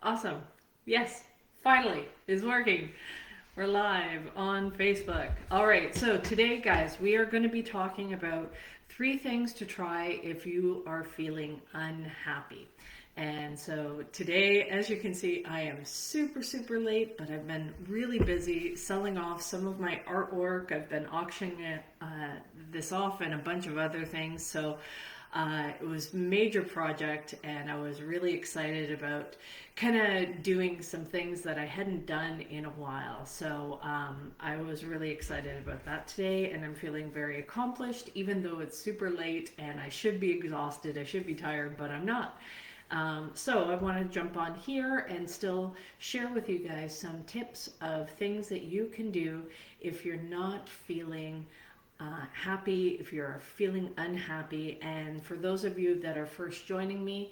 Awesome. Yes, finally, it's working. We're live on Facebook. All right, so today, guys, we are going to be talking about three things to try if you are feeling unhappy. And so today, as you can see, I am super, super late, but I've been really busy selling off some of my artwork. I've been auctioning this off and a bunch of other things. So it was a major project, and I was really excited about kind of doing some things that I hadn't done in a while. So I was really excited about that today, and I'm feeling very accomplished, even though it's super late and I should be exhausted, I should be tired, but I'm not. So I want to jump on here and still share with you guys some tips of things that you can do if you're not feeling happy, if you're feeling unhappy. And for those of you that are first joining me,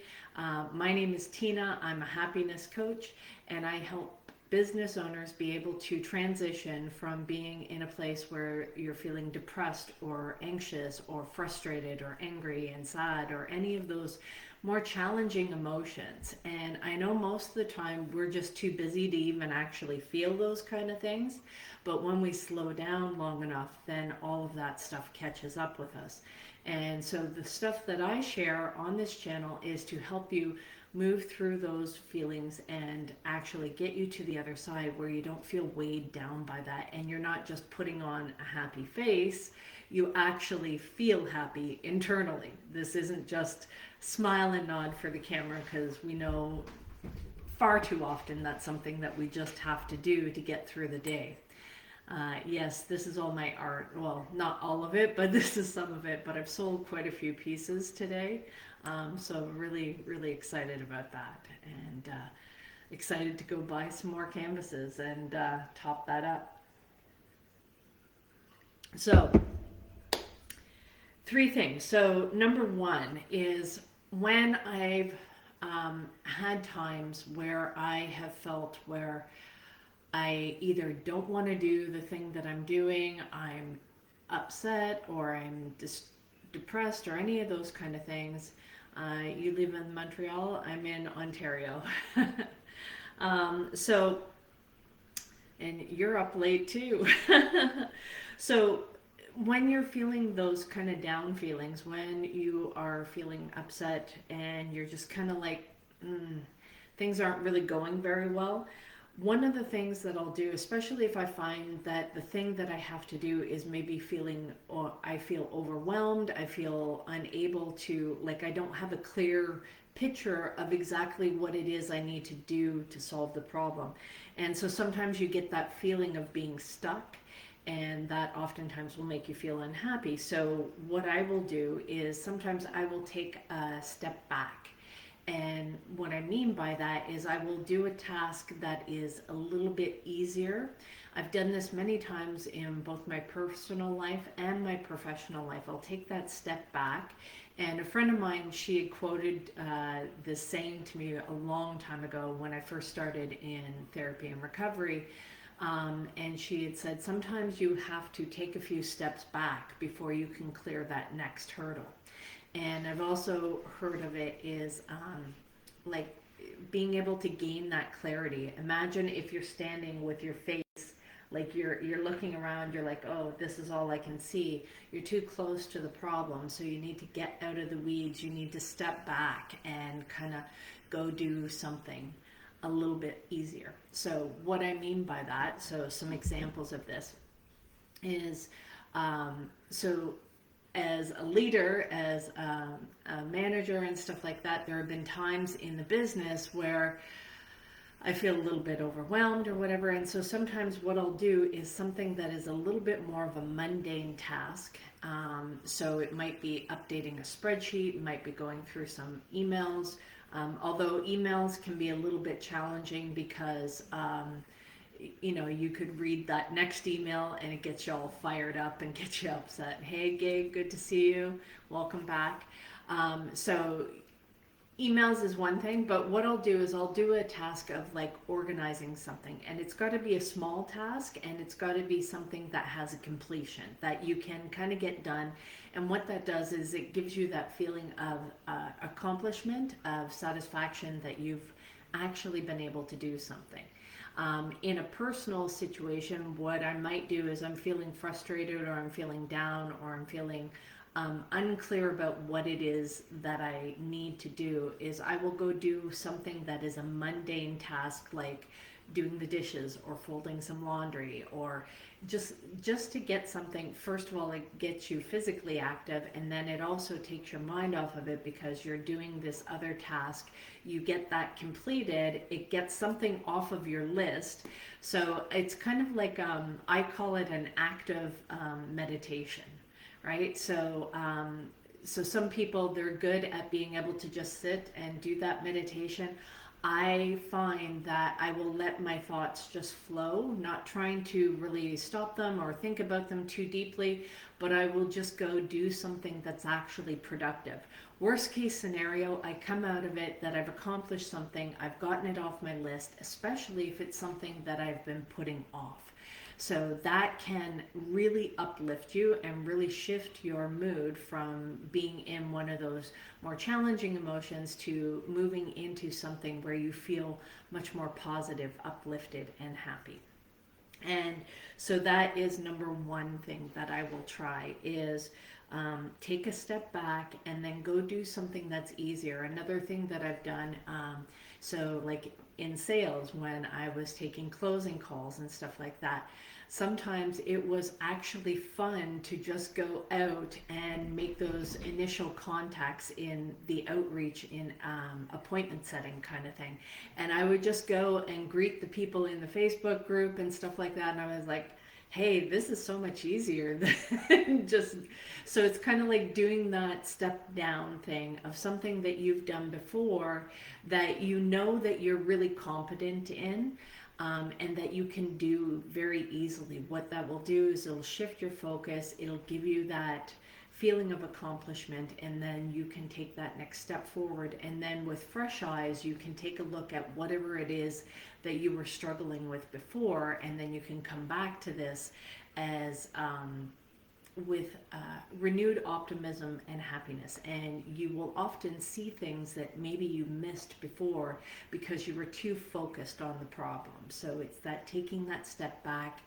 my name is Tina. I'm a happiness coach, and I help business owners be able to transition from being in a place where you're feeling depressed or anxious or frustrated or angry and sad or any of those more challenging emotions. And I know most of the time we're just too busy to even actually feel those kind of things. But when we slow down long enough, then all of that stuff catches up with us. And so the stuff that I share on this channel is to help you move through those feelings and actually get you to the other side where you don't feel weighed down by that, and you're not just putting on a happy face, you actually feel happy internally. This isn't just smile and nod for the camera, because we know far too often that's something that we just have to do to get through the day. Yes, this is all my art. Well, not all of it, but this is some of it. But I've sold quite a few pieces today. So really, really excited about that. And excited to go buy some more canvases and top that up. So, three things. So number one is when I've had times where I have felt where I either don't want to do the thing that I'm doing, I'm upset, or I'm depressed, or any of those kind of things. You live in Montreal, I'm in Ontario. So, and you're up late too. So, when you're feeling those kind of down feelings, when you are feeling upset and you're just kind of like, things aren't really going very well, one of the things that I'll do, especially if I find that the thing that I have to do is maybe feeling, or I feel overwhelmed, I feel unable to, like I don't have a clear picture of exactly what it is I need to do to solve the problem. And so sometimes you get that feeling of being stuck, and that oftentimes will make you feel unhappy. So what I will do is sometimes I will take a step back. And what I mean by that is I will do a task that is a little bit easier. I've done this many times in both my personal life and my professional life. I'll take that step back. And a friend of mine, she had quoted this saying to me a long time ago when I first started in therapy and recovery. And she had said, sometimes you have to take a few steps back before you can clear that next hurdle. And I've also heard of it is like being able to gain that clarity. Imagine if you're standing with your face, like you're looking around, you're like, oh, this is all I can see. You're too close to the problem, so you need to get out of the weeds. You need to step back and kind of go do something a little bit easier. So what I mean by that, so some examples of this is, so as a leader, as a manager and stuff like that, there have been times in the business where I feel a little bit overwhelmed or whatever. And so sometimes what I'll do is something that is a little bit more of a mundane task. So it might be updating a spreadsheet, it might be going through some emails. Although emails can be a little bit challenging because you could read that next email and it gets you all fired up and gets you upset. Hey, Gabe, good to see you. Welcome back. So emails is one thing, but what I'll do is I'll do a task of like organizing something, and it's got to be a small task, and it's got to be something that has a completion that you can kind of get done. And what that does is it gives you that feeling of accomplishment, of satisfaction that you've actually been able to do something. In a personal situation, what I might do is I'm feeling frustrated, or I'm feeling down, or I'm feeling unclear about what it is that I need to do, is I will go do something that is a mundane task, like doing the dishes or folding some laundry, or just just to get something. First of all, it gets you physically active, and then it also takes your mind off of it because you're doing this other task. You get that completed, it gets something off of your list. So it's kind of like, I call it an active meditation, right? So some people, they're good at being able to just sit and do that meditation. I find that I will let my thoughts just flow, not trying to really stop them or think about them too deeply, but I will just go do something that's actually productive. Worst case scenario, I come out of it that I've accomplished something, I've gotten it off my list, especially if it's something that I've been putting off. So that can really uplift you and really shift your mood from being in one of those more challenging emotions to moving into something where you feel much more positive, uplifted, and happy. And so that is number one thing that I will try is, take a step back and then go do something that's easier. Another thing that I've done, so like in sales, when I was taking closing calls and stuff like that, sometimes it was actually fun to just go out and make those initial contacts in the outreach, in appointment setting kind of thing. And I would just go and greet the people in the Facebook group and stuff like that. And I was like, hey, this is so much easier than just. So it's kind of like doing that step down thing of something that you've done before, that you know that you're really competent in, and that you can do very easily. What that will do is it'll shift your focus, it'll give you that feeling of accomplishment, and then you can take that next step forward. And then with fresh eyes, you can take a look at whatever it is that you were struggling with before, and then you can come back to this as, with renewed optimism and happiness. And you will often see things that maybe you missed before because you were too focused on the problem. So it's that taking that step back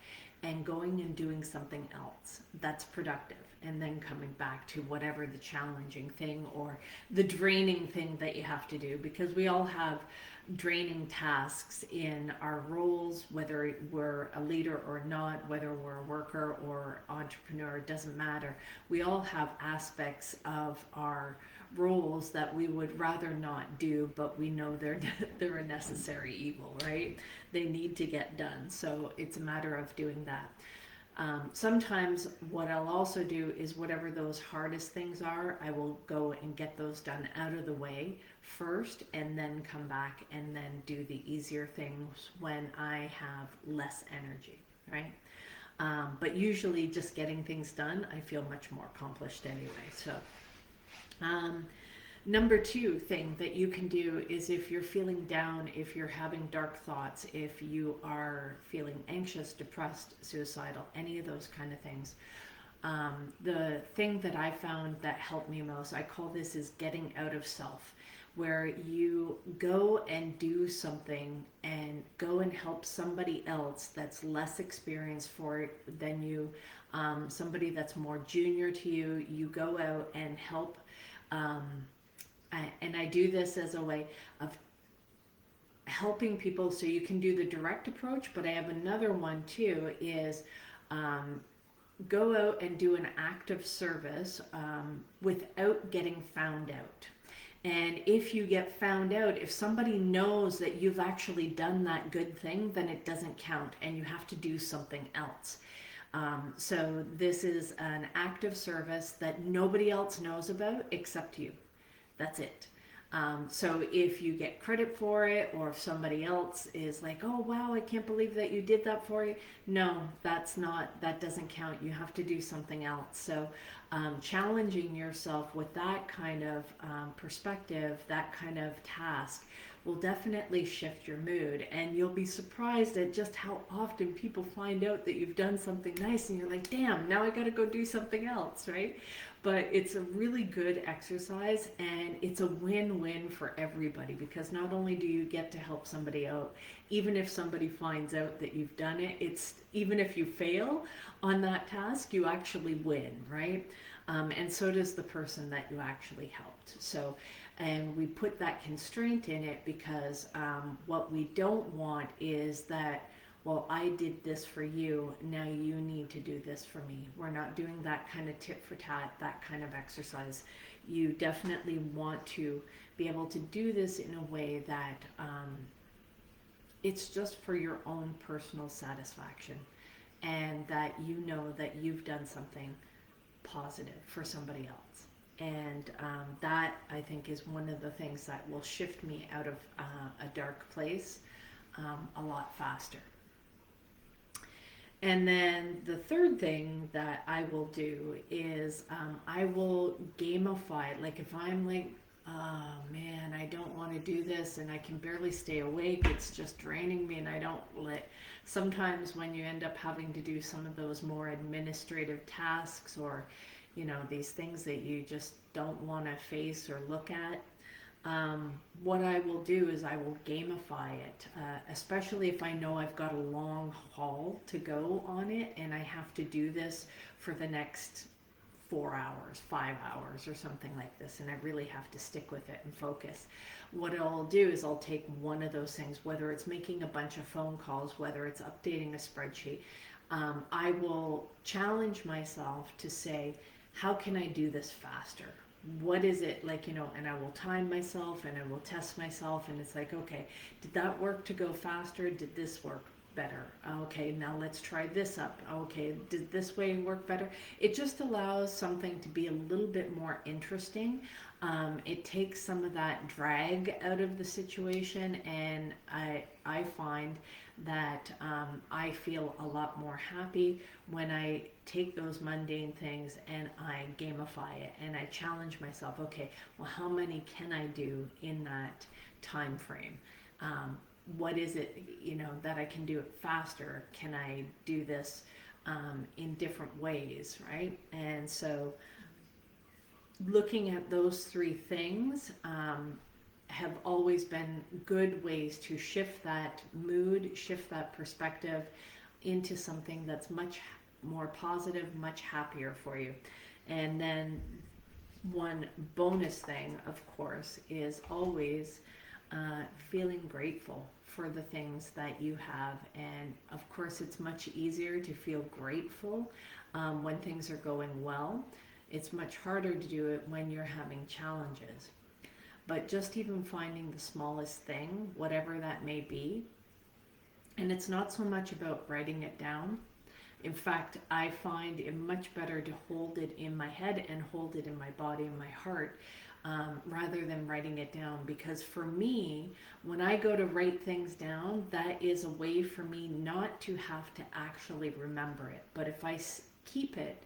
and going and doing something else that's productive, and then coming back to whatever the challenging thing or the draining thing that you have to do, because we all have draining tasks in our roles, whether we're a leader or not, whether we're a worker or entrepreneur, it doesn't matter. We all have aspects of our roles that we would rather not do, but we know they're a necessary evil, right? They need to get done. So it's a matter of doing that. Sometimes what I'll also do is whatever those hardest things are, I will go and get those done out of the way first, and then come back and then do the easier things when I have less energy, right? But usually just getting things done, I feel much more accomplished anyway. So number two thing that you can do is, if you're feeling down, if you're having dark thoughts, if you are feeling anxious, depressed, suicidal, any of those kind of things, the thing that I found that helped me most, I call this is getting out of self, where you go and do something and go and help somebody else that's less experienced for it than you, somebody that's more junior to you. You go out and help. And I do this as a way of helping people. So you can do the direct approach, but I have another one too, is go out and do an act of service without getting found out. And if you get found out, if somebody knows that you've actually done that good thing, then it doesn't count and you have to do something else. So this is an act of service that nobody else knows about except you. That's it. So if you get credit for it, or if somebody else is like, oh wow, I can't believe that you did that for you. No, that doesn't count. You have to do something else. So challenging yourself with that kind of perspective, that kind of task, will definitely shift your mood. And you'll be surprised at just how often people find out that you've done something nice and you're like, damn, now I got to go do something else, right? But it's a really good exercise, and it's a win-win for everybody, because not only do you get to help somebody out, even if somebody finds out that you've done it, it's even if you fail on that task, you actually win, right? And so does the person that you actually helped. So, and we put that constraint in it because what we don't want is that, well, I did this for you, now you need to do this for me. We're not doing that kind of tit for tat, that kind of exercise. You definitely want to be able to do this in a way that it's just for your own personal satisfaction, and that you know that you've done something positive for somebody else. And that, I think, is one of the things that will shift me out of a dark place a lot faster. And then the third thing that I will do is I will gamify. Like if I'm like, oh man, I don't want to do this and I can barely stay awake, it's just draining me, and I don't let. Sometimes when you end up having to do some of those more administrative tasks, or these things that you just don't want to face or look at, what I will do is I will gamify it, especially if I know I've got a long haul to go on it and I have to do this for the next 4 hours, 5 hours, or something like this, and I really have to stick with it and focus. What I'll do is I'll take one of those things, whether it's making a bunch of phone calls, whether it's updating a spreadsheet. I will challenge myself to say, how can I do this faster? What is it like, and I will time myself and I will test myself, and it's like, okay, did that work to go faster? Did this work better? Okay, now let's try this up. Okay, did this way work better? It just allows something to be a little bit more interesting. It takes some of that drag out of the situation, and I find that I feel a lot more happy when I take those mundane things and I gamify it and I challenge myself. Okay, well, how many can I do in that time frame? What is it, that I can do it faster? Can I do this in different ways, right? And so looking at those three things have always been good ways to shift that mood, shift that perspective into something that's much more positive, much happier for you. And then one bonus thing, of course, is always feeling grateful for the things that you have. And of course, it's much easier to feel grateful when things are going well. It's much harder to do it when you're having challenges. But just even finding the smallest thing, whatever that may be, and it's not so much about writing it down. In fact, I find it much better to hold it in my head and hold it in my body and my heart, rather than writing it down. Because for me, when I go to write things down, that is a way for me not to have to actually remember it. But if I keep it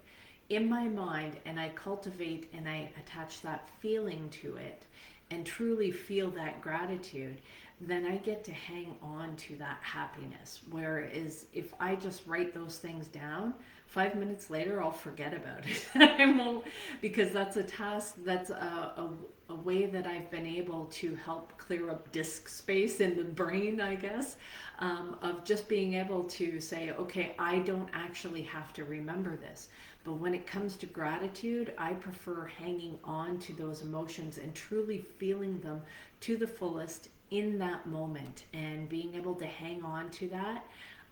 in my mind and I cultivate and I attach that feeling to it and truly feel that gratitude, then I get to hang on to that happiness. Whereas if I just write those things down, 5 minutes later I'll forget about it. I won't, because that's a task, that's a way that I've been able to help clear up disk space in the brain, I guess, of just being able to say, okay, I don't actually have to remember this. But when it comes to gratitude, I prefer hanging on to those emotions and truly feeling them to the fullest in that moment. And being able to hang on to that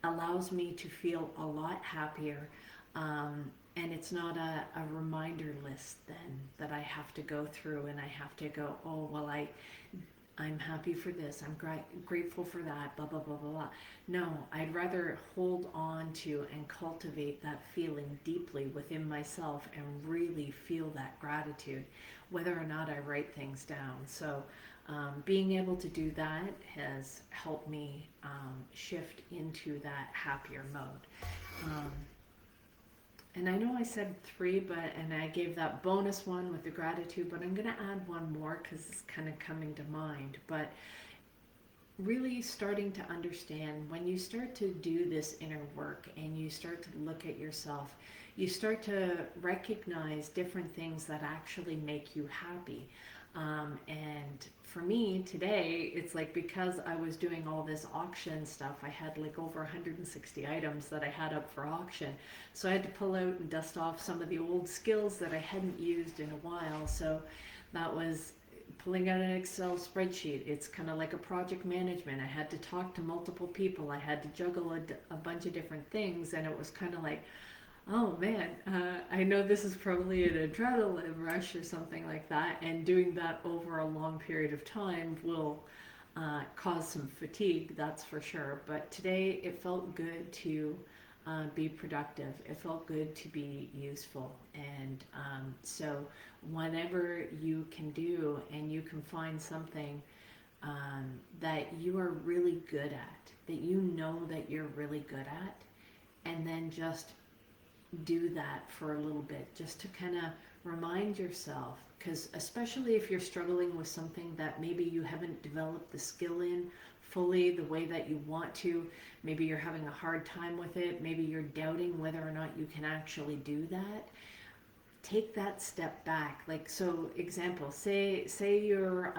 allows me to feel a lot happier. And it's not a reminder list then that I have to go through and I have to go, oh, well, I'm happy for this, I'm grateful for that, blah, blah, blah, blah, blah. No, I'd rather hold on to and cultivate that feeling deeply within myself and really feel that gratitude, whether or not I write things down. So being able to do that has helped me shift into that happier mode. And I know I said three, and I gave that bonus one with the gratitude, but I'm going to add one more because it's kind of coming to mind. But really starting to understand when you start to do this inner work and you start to look at yourself, you start to recognize different things that actually make you happy. And for me today, it's like because I was doing all this auction stuff, I had like over 160 items that I had up for auction. So I had to pull out and dust off some of the old skills that I hadn't used in a while. So that was pulling out an Excel spreadsheet. It's kind of like a project management. I had to talk to multiple people. I had to juggle a bunch of different things, and it was kind of like, oh man, I know this is probably an adrenaline rush or something like that, and doing that over a long period of time will cause some fatigue, that's for sure. But today it felt good to be productive. It felt good to be useful. And so, whenever you can do and you can find something that you are really good at, that you know that you're really good at, and then just do that for a little bit, just to kind of remind yourself, because especially if you're struggling with something that maybe you haven't developed the skill in fully the way that you want to, maybe you're having a hard time with it, maybe you're doubting whether or not you can actually do that, take that step back. Like, so example, say you're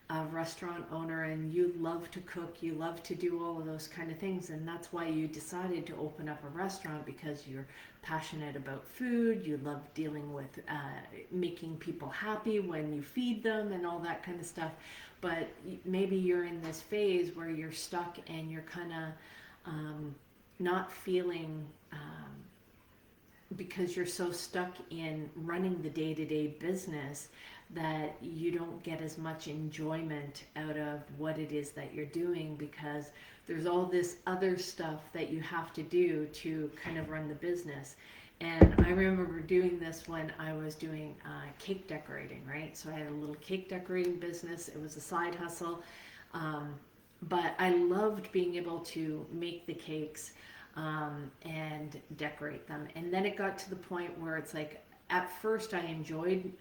a restaurant owner and you love to cook, you love to do all of those kind of things, and that's why you decided to open up a restaurant, because you're passionate about food, you love dealing with making people happy when you feed them and all that kind of stuff. But maybe you're in this phase where you're stuck and you're kind of not feeling because you're so stuck in running the day-to-day business that you don't get as much enjoyment out of what it is that you're doing, because there's all this other stuff that you have to do to kind of run the business. And I remember doing this when I was doing cake decorating, right? So I had a little cake decorating business. It was a side hustle. But I loved being able to make the cakes and decorate them. And then it got to the point where it's like, at first I enjoyed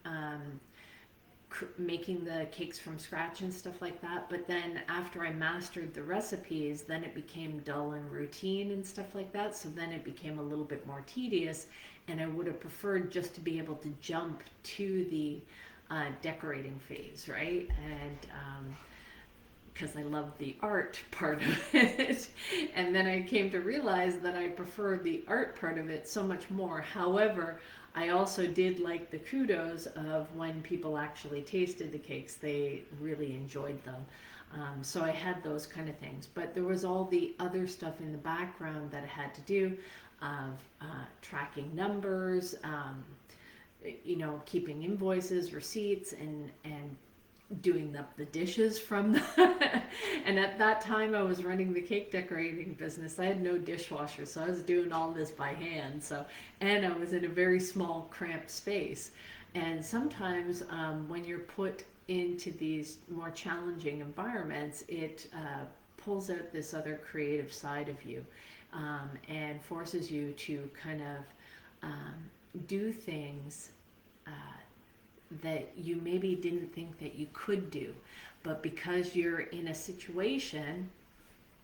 making the cakes from scratch and stuff like that, but then after I mastered the recipes, then it became dull and routine and stuff like that. So then it became a little bit more tedious, and I would have preferred just to be able to jump to the decorating phase, right? And because I love the art part of it. And then I came to realize that I prefer the art part of it so much more. However, I also did like the kudos of when people actually tasted the cakes, they really enjoyed them. So I had those kind of things. But there was all the other stuff in the background that I had to do, of tracking numbers, keeping invoices, receipts, and doing the dishes from the and at that time I was running the cake decorating business. I had no dishwasher, so I was doing all this by hand. So, and I was in a very small cramped space. And sometimes when you're put into these more challenging environments, it pulls out this other creative side of you, and forces you to kind of do things that you maybe didn't think that you could do. But because you're in a situation,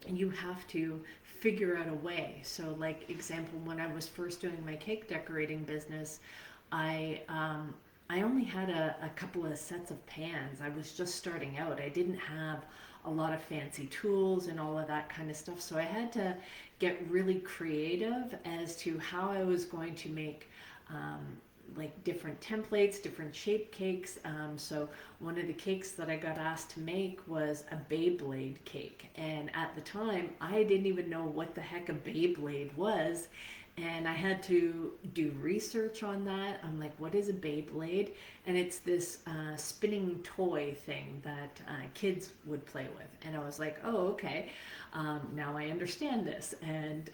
you have to figure out a way. So like example, when I was first doing my cake decorating business, I only had a couple of sets of pans. I was just starting out. I didn't have a lot of fancy tools and all of that kind of stuff. So I had to get really creative as to how I was going to make like different templates, different shape cakes. So one of the cakes that I got asked to make was a Beyblade cake. And at the time, I didn't even know what the heck a Beyblade was. And I had to do research on that. I'm like, what is a Beyblade? And it's this spinning toy thing that kids would play with. And I was like, oh, okay. Now I understand this. And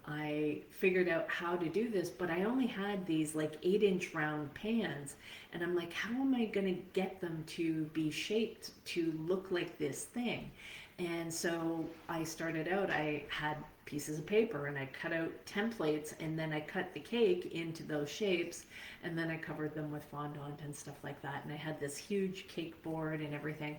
I figured out how to do this, but I only had these like 8-inch round pans. And I'm like, how am I going to get them to be shaped to look like this thing? And so I started out, I had pieces of paper and I cut out templates, and then I cut the cake into those shapes, and then I covered them with fondant and stuff like that. And I had this huge cake board and everything.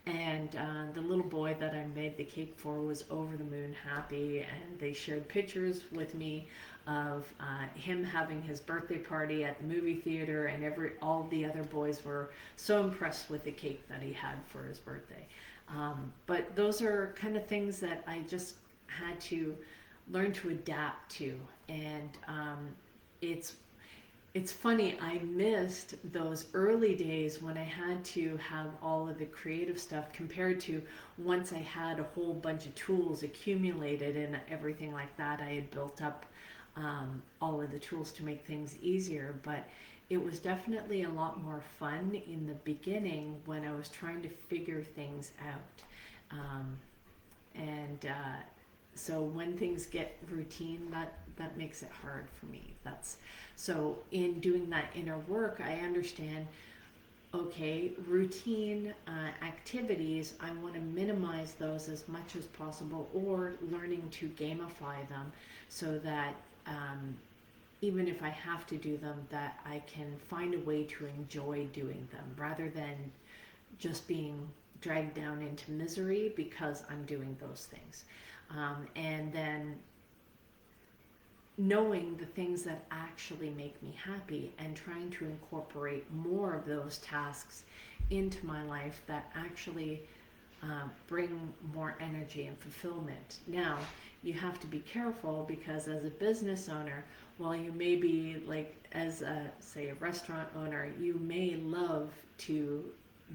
And the little boy that I made the cake for was over the moon happy, and they shared pictures with me of him having his birthday party at the movie theater, and all the other boys were so impressed with the cake that he had for his birthday. But those are kind of things that I just had to learn to adapt to, and it's it's funny, I missed those early days when I had to have all of the creative stuff compared to once I had a whole bunch of tools accumulated and everything like that. I had built up all of the tools to make things easier, but it was definitely a lot more fun in the beginning when I was trying to figure things out. And so when things get routine, that makes it hard for me. So in doing that inner work, I understand, okay, routine activities, I want to minimize those as much as possible, or learning to gamify them so that even if I have to do them, that I can find a way to enjoy doing them rather than just being dragged down into misery because I'm doing those things. And then knowing the things that actually make me happy and trying to incorporate more of those tasks into my life that actually bring more energy and fulfillment. Now, you have to be careful because as a business owner, while you may be like, as say a restaurant owner, you may love to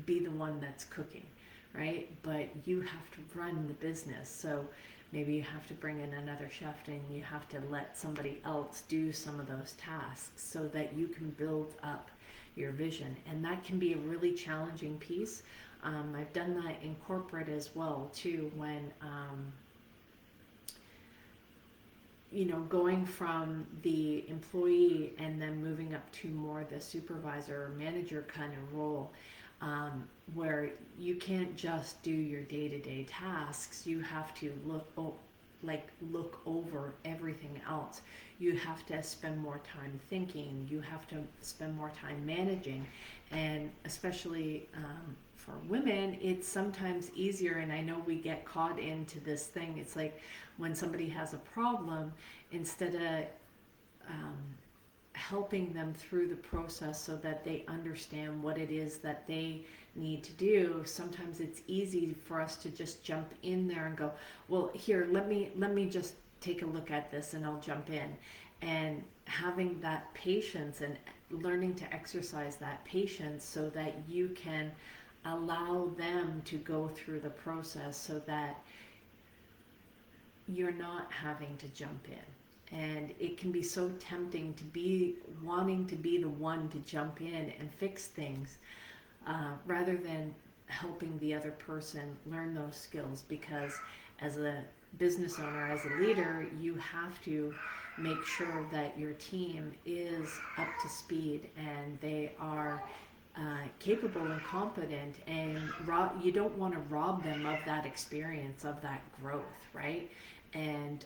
be the one that's cooking, right? But you have to run the business. So maybe you have to bring in another chef and you have to let somebody else do some of those tasks so that you can build up your vision. And that can be a really challenging piece. I've done that in corporate as well too, when going from the employee and then moving up to more the supervisor or manager kind of role, where you can't just do your day-to-day tasks. You have to look over everything else. You have to spend more time thinking. You have to spend more time managing, and especially for women, it's sometimes easier. And I know we get caught into this thing. It's like when somebody has a problem, instead of helping them through the process so that they understand what it is that they need to do, sometimes it's easy for us to just jump in there and go, well, here, let me just take a look at this and I'll jump in. And having that patience and learning to exercise that patience so that you can allow them to go through the process so that you're not having to jump in. And it can be so tempting to be wanting to be the one to jump in and fix things rather than helping the other person learn those skills, because as a business owner, as a leader, you have to make sure that your team is up to speed and they are capable and competent, and you don't want to rob them of that experience, of that growth, right? And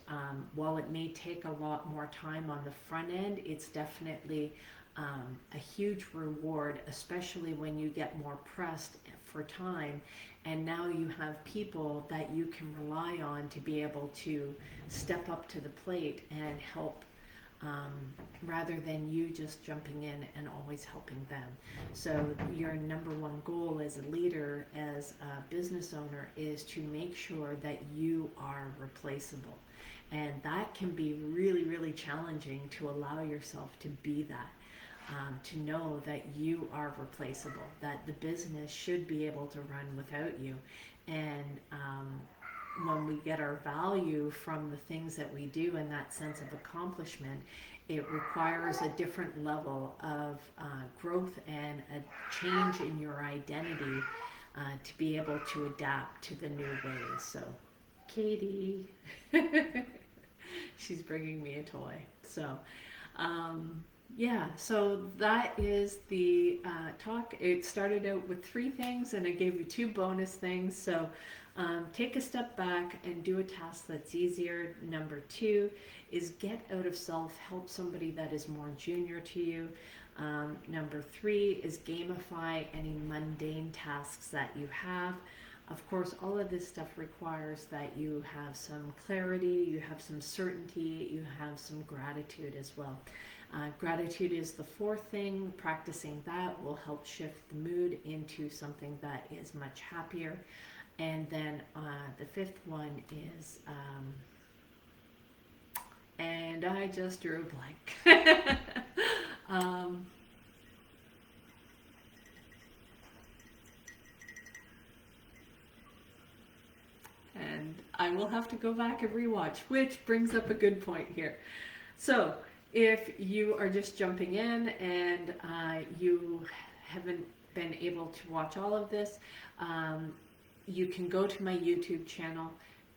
while it may take a lot more time on the front end, it's definitely a huge reward, especially when you get more pressed for time. And now you have people that you can rely on to be able to step up to the plate and help, rather than you just jumping in and always helping them. So your number one goal as a leader, as a business owner, is to make sure that you are replaceable. And that can be really, really challenging to allow yourself to be that. To know that you are replaceable, that the business should be able to run without you. And when we get our value from the things that we do and that sense of accomplishment, it requires a different level of growth and a change in your identity to be able to adapt to the new ways. So, Katie, she's bringing me a toy. So, yeah, so that is the talk. It started out with 3 things and I gave you 2 bonus things. So Take a step back and do a task that's easier. Number two is get out of self, help somebody that is more junior to you. Number three is gamify any mundane tasks that you have. Of course, all of this stuff requires that you have some clarity, you have some certainty, you have some gratitude as well. Gratitude is the fourth thing. Practicing that will help shift the mood into something that is much happier. And then the fifth one is, and I just drew a blank. um, and I will have to go back and rewatch, which brings up a good point here. So, if you are just jumping in and you haven't been able to watch all of this, you can go to my YouTube channel,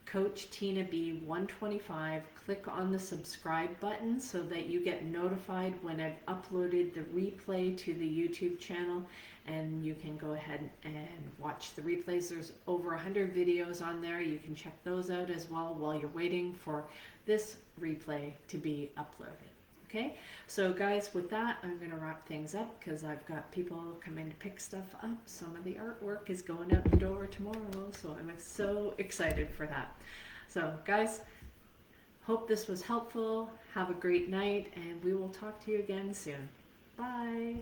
Coach Tina B 125. Click on the subscribe button so that you get notified when I've uploaded the replay to the YouTube channel, and you can go ahead and watch the replays. There's over 100 videos on there. You can check those out as well while you're waiting for this replay to be uploaded. Okay, so guys, with that, I'm going to wrap things up because I've got people coming to pick stuff up. Some of the artwork is going out the door tomorrow, so I'm so excited for that. So guys, hope this was helpful. Have a great night, and we will talk to you again soon. Bye.